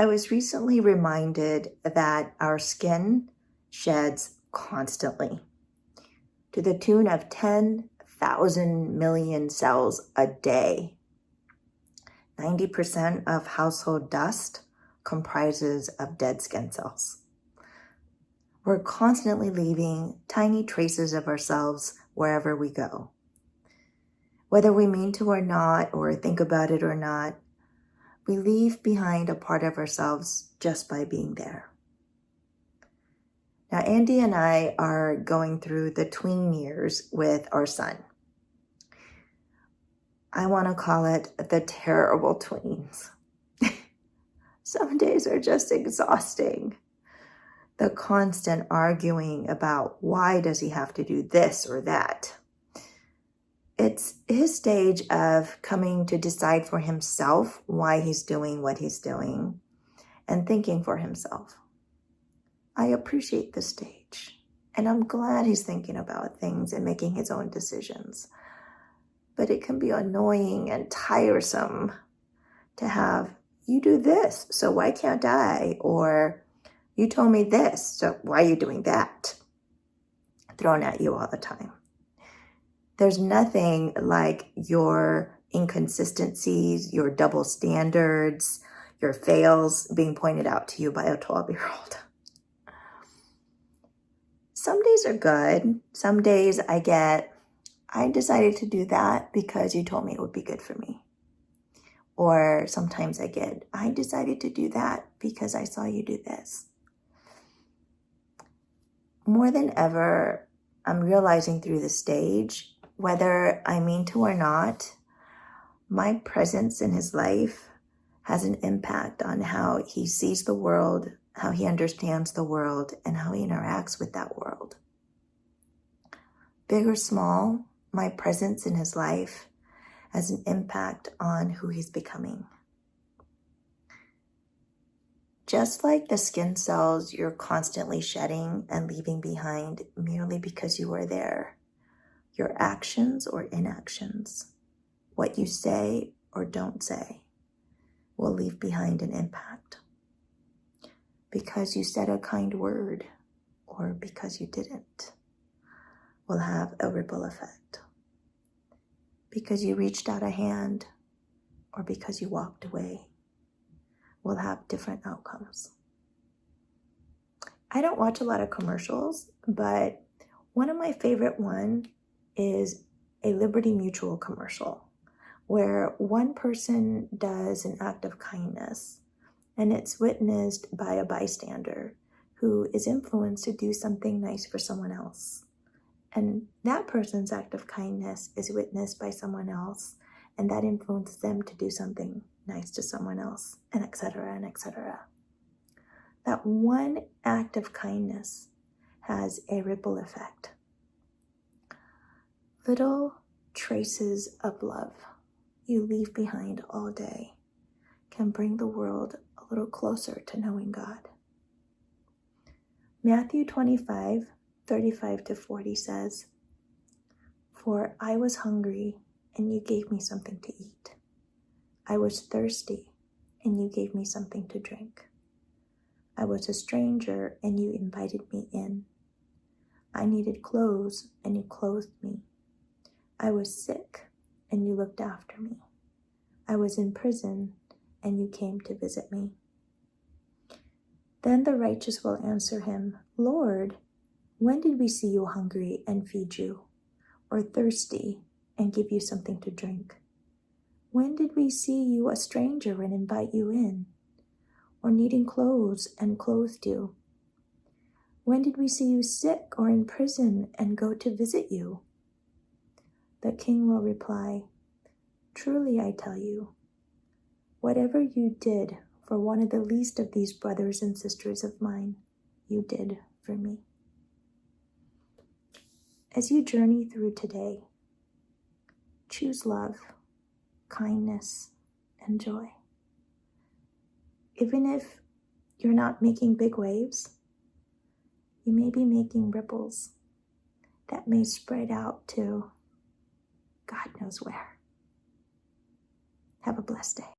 I was recently reminded that our skin sheds constantly to the tune of 10,000 million cells a day. 90% of household dust comprises of dead skin cells. We're constantly leaving tiny traces of ourselves wherever we go. Whether we mean to or not, or think about it or not, we leave behind a part of ourselves just by being there. Now, Andy and I are going through the tween years with our son. I want to call it the terrible tweens. Some days are just exhausting. The constant arguing about why does he have to do this or that. It's his stage of coming to decide for himself why he's doing what he's doing and thinking for himself. I appreciate this stage, and I'm glad he's thinking about things and making his own decisions. But it can be annoying and tiresome to have, you do this, so why can't I? Or you told me this, so why are you doing that? Thrown at you all the time. There's nothing like your inconsistencies, your double standards, your fails being pointed out to you by a 12-year-old. Some days are good. Some days I decided to do that because you told me it would be good for me. Or sometimes I decided to do that because I saw you do this. More than ever, I'm realizing through the stage, whether I mean to or not, my presence in his life has an impact on how he sees the world, how he understands the world, and how he interacts with that world. Big or small, my presence in his life has an impact on who he's becoming. Just like the skin cells you're constantly shedding and leaving behind merely because you were there, your actions or inactions, what you say or don't say, will leave behind an impact. Because you said a kind word or because you didn't, will have a ripple effect. Because you reached out a hand or because you walked away, will have different outcomes. I don't watch a lot of commercials, but one of my favorite ones is a Liberty Mutual commercial where one person does an act of kindness and it's witnessed by a bystander who is influenced to do something nice for someone else. And that person's act of kindness is witnessed by someone else, and that influences them to do something nice to someone else, and etc., and etc. That one act of kindness has a ripple effect. Little traces of love you leave behind all day can bring the world a little closer to knowing God. Matthew 25:35-40 says, "For I was hungry, and you gave me something to eat. I was thirsty, and you gave me something to drink. I was a stranger, and you invited me in. I needed clothes, and you clothed me. I was sick, and you looked after me. I was in prison, and you came to visit me." Then the righteous will answer him, "Lord, when did we see you hungry and feed you, or thirsty and give you something to drink? When did we see you a stranger and invite you in, or needing clothes and clothed you? When did we see you sick or in prison and go to visit you?" The king will reply, "Truly I tell you, whatever you did for one of the least of these brothers and sisters of mine, you did for me." As you journey through today, choose love, kindness, and joy. Even if you're not making big waves, you may be making ripples that may spread out to God knows where. Have a blessed day.